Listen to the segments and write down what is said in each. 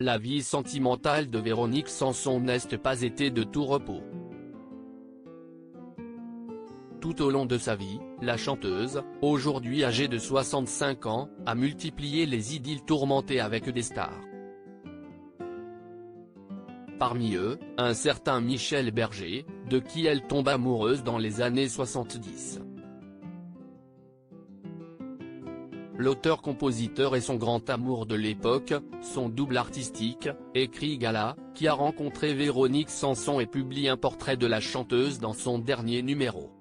la vie sentimentale de Véronique Sanson n'a pas été de tout repos. Tout au long de sa vie, la chanteuse, aujourd'hui âgée de 65 ans, a multiplié les idylles tourmentées avec des stars. Parmi eux, un certain Michel Berger, de qui elle tombe amoureuse dans les années 70. L'auteur-compositeur est son grand amour de l'époque, son double artistique, écrit Gala, qui a rencontré Véronique Sanson et publie un portrait de la chanteuse dans son dernier numéro.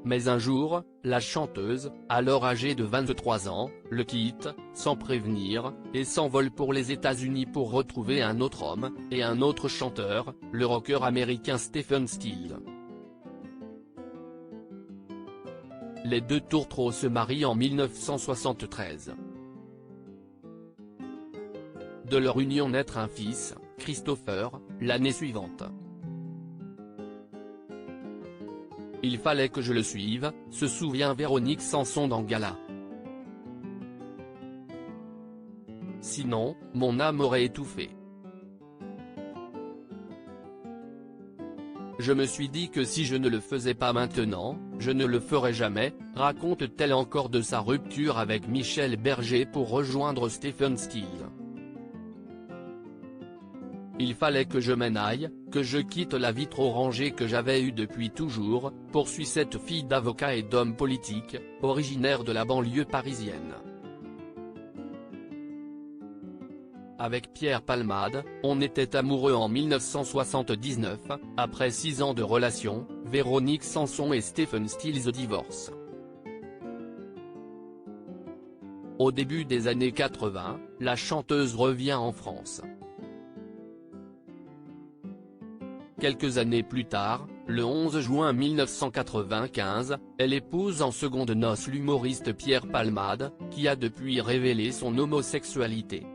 Mais un jour, la chanteuse, alors âgée de 23 ans, le quitte, sans prévenir, et s'envole pour les États-Unis pour retrouver un autre homme, et un autre chanteur, le rocker américain Stephen Stills. Les deux tourtereaux se marient en 1973. De leur union naîtra un fils, Christopher, l'année suivante. Il fallait que je le suive, se souvient Véronique Sanson dans Gala. Sinon, mon âme aurait étouffé. Je me suis dit que si je ne le faisais pas maintenant, je ne le ferais jamais, raconte-t-elle encore de sa rupture avec Michel Berger pour rejoindre Stephen Stills. Il fallait que je m'en aille, que je quitte la vie trop rangée que j'avais eue depuis toujours, poursuit cette fille d'avocat et d'homme politique, originaire de la banlieue parisienne. Avec Pierre Palmade, on était amoureux en 1979, après 6 ans de relation, Véronique Sanson et Stephen Stills divorcent. Au début des années 80, la chanteuse revient en France. Quelques années plus tard, le 11 juin 1995, elle épouse en secondes noces l'humoriste Pierre Palmade, qui a depuis révélé son homosexualité.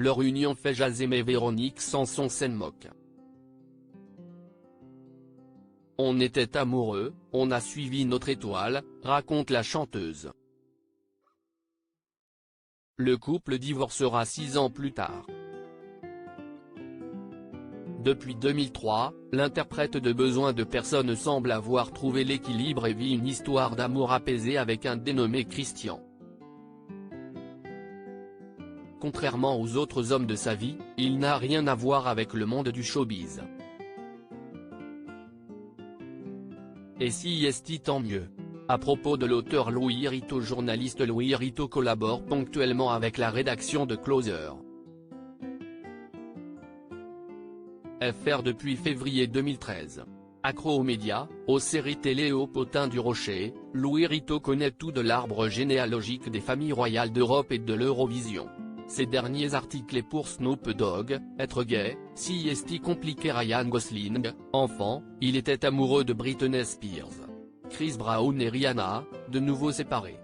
Leur union fait jaser mais Véronique Sanson s'en moque. On était amoureux, on a suivi notre étoile, raconte la chanteuse. Le couple divorcera 6 ans plus tard. Depuis 2003, l'interprète de Besoin de personne semble avoir trouvé l'équilibre et vit une histoire d'amour apaisée avec un dénommé Christian. Contrairement aux autres hommes de sa vie, il n'a rien à voir avec le monde du showbiz. Et si est tant mieux. À propos de l'auteur Louis Héritot, journaliste Louis Héritot collabore ponctuellement avec la rédaction de Closer. FR depuis février 2013. Accro aux médias, aux séries télé et aux potins du Rocher, Louis Héritot connaît tout de l'arbre généalogique des familles royales d'Europe et de l'Eurovision. Ses derniers articles est pour Snoop Dogg, être gay, si est compliqué Ryan Gosling, enfant, il était amoureux de Britney Spears. Chris Brown et Rihanna, de nouveau séparés.